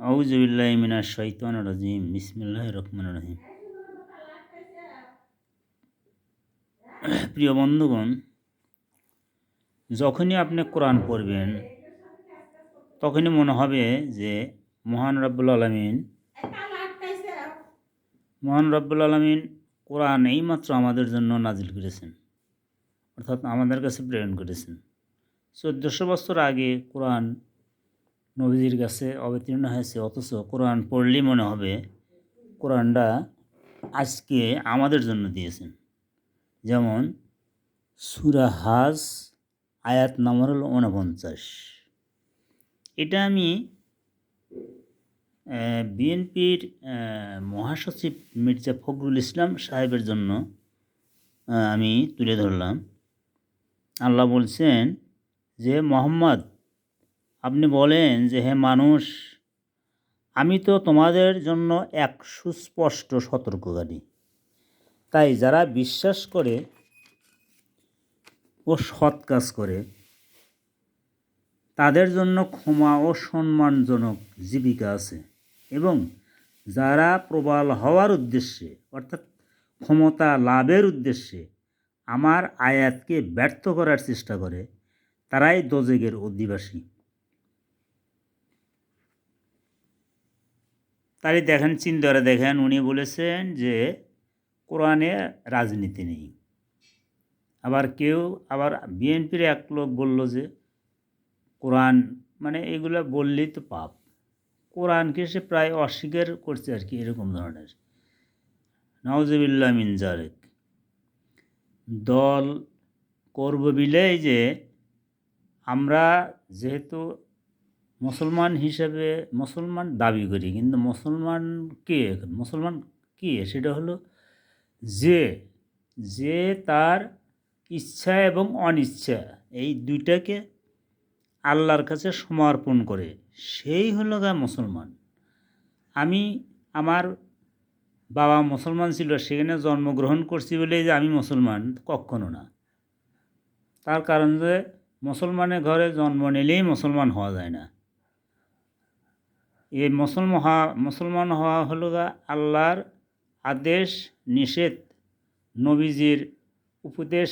আউযু বিল্লাহি মিনাশ শাইতানির রাজিম। বিসমিল্লাহির রহমানির রহিম। প্রিয় বন্ধুগণ, যখনই আপনি কোরআন পড়বেন তখনই মনে হবে যে মহান রব্বুল আলামিন কোরআন এইমাত্র আমাদের জন্য নাজিল করেছেন, অর্থাৎ আমাদের কাছে প্রেরণ করেছেন। 1400 বছর আগে কোরআন নবীজির কাছে অবতীর্ণ হয়েছে, অথচ কোরআন পড়লেই মনে হবে কোরআনটা আজকে আমাদের জন্য দিয়েছেন। যেমন সূরা হাজ আয়াত নম্বর হল 49। এটা আমি বিএনপির মহাসচিব মির্জা ফখরুল ইসলাম সাহেবের জন্য আমি তুলে ধরলাম। আল্লাহ বলছেন যে, মোহাম্মদ, আপনি বলেন যে, হে মানুষ, আমি তো তোমাদের জন্য এক সুস্পষ্ট সতর্ককারী। তাই যারা বিশ্বাস করে ও সৎ কাজ করে তাদের জন্য ক্ষমা ও সম্মানজনক জীবিকা আছে, এবং যারা প্রবল হওয়ার উদ্দেশ্যে অর্থাৎ ক্ষমতা লাভের উদ্দেশ্যে আমার আয়াতকে ব্যর্থ করার চেষ্টা করে তারাই দোজখের অধিবাসী। তাই দেখেন, চিন্তা দেখেন, উনি বলেছেন যে কোরআনে রাজনীতি নেই। আবার বিএনপির এক লোক বলল যে কোরআন মানে এগুলো বললেই তো পাপ। কোরআনকে সে প্রায় অস্বীকার করছে আর কি, এরকম ধরনের। নাউজুবিল্লাহ মিন যালিক। দল করব বিলেই যে আমরা যেহেতু মুসলমান হিসেবে মুসলমান দাবি করি, কিন্তু মুসলমান কে সেটা হলো যে তার ইচ্ছা এবং অনিচ্ছা এই দুইটাকে আল্লাহর কাছে সমর্পণ করে, সেই হলো মুসলমান। আমার বাবা মুসলমান ছিল, সেখানে জন্মগ্রহণ করছি বলেই যে আমি মুসলমান, কখনো না। তার কারণ যে মুসলমানের ঘরে জন্ম নিলেই মুসলমান হওয়া যায় না। এই মুসলমান হওয়া হলো আল্লাহর আদেশ নিষেধ, নবীজির উপদেশ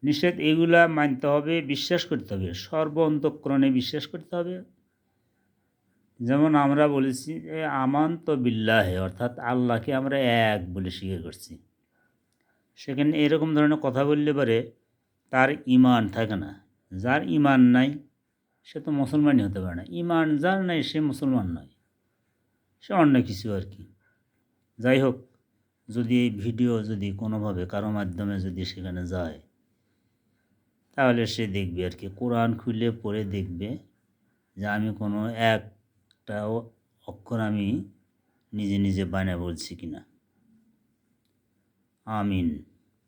নিষেধ, এগুলা মানতে হবে, বিশ্বাস করতে হবে, সর্ব অন্তঃকরণে বিশ্বাস করতে হবে। যেমন আমরা বলেছি যে আমান্ত বিল্লাহে, অর্থাৎ আল্লাহকে আমরা এক বলে স্বীকার করছি। সেখানে এরকম ধরনের কথা বললে পরে তার ঈমান থাকে না। যার ঈমান নাই সে তো মুসলমানই হতে পারে না। ঈমান যার নাই সে মুসলমান নয়, সে অন্য কিছু আর কি। যাই হোক, যদি এই ভিডিও যদি কোনোভাবে কারো মাধ্যমে যদি সেখানে যায়, তাহলে সে দেখবে আর কি, কোরআন খুলে পড়ে দেখবে যে আমি কোনো একটা অক্ষর আমি নিজে নিজে বানায় বলছি কিনা। আমিন।